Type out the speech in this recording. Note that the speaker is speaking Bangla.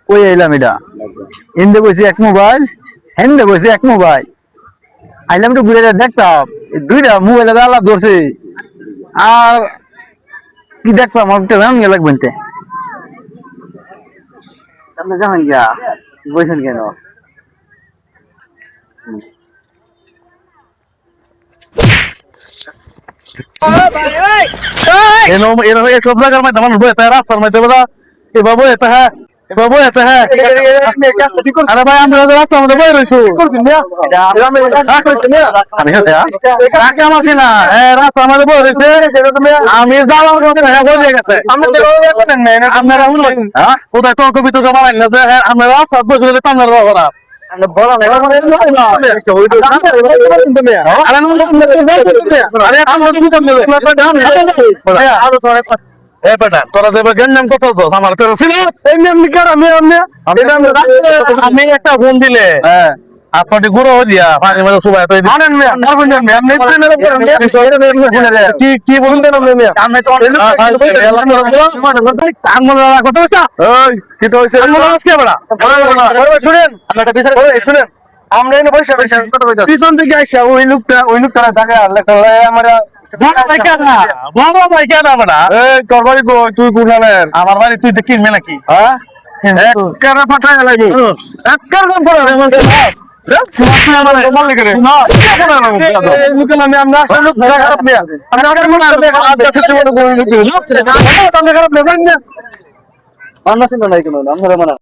কই আইলাম এটা এনদে বসে এক মোবাইল হেনদে বসে এক মোবাইল আইলাম একটু ঘুরে দেখতাম দুইটা মোবাইলে আলাদা ধরছে আর কি দেখলাম আমার তো জান লাগবে না আপনি জানেন গিয়া বলছেন কেন এনো এনো এই সব জায়গার মধ্যে মানুষ বয়ে থাকে রাস্তার মধ্যে বলা এবার বয়ে থাকে এবার বয়ে থাকে আরে ভাই আমরা রাস্তার মধ্যে বয়ে রইছো আমি কাকে আমাছি না রাস্তার মধ্যে বয়ে রইছে আমি যাওয়ার মধ্যে বয়ে গেছে আপনারা কোথায় তর্ক বিতর্ক বাড়াই না যে আপনারা রাস্তা বসে আপনারা খারাপ আমি একটা ফোন দিলে আপনার গুঁড়ো দিয়া পানি মাঝে সুবাই কি বলুন শুনেন আমরা এনে পয়সা পিছন থেকে আইসা ওই লোকটা টাকা আমরা তোর বাড়ি তুই কোনখানের আমার বাড়ি তুই কিনবে নাকি হ্যাঁ পাঠায় লাগবে আমরা চিন্তা নাই কোনো আমরা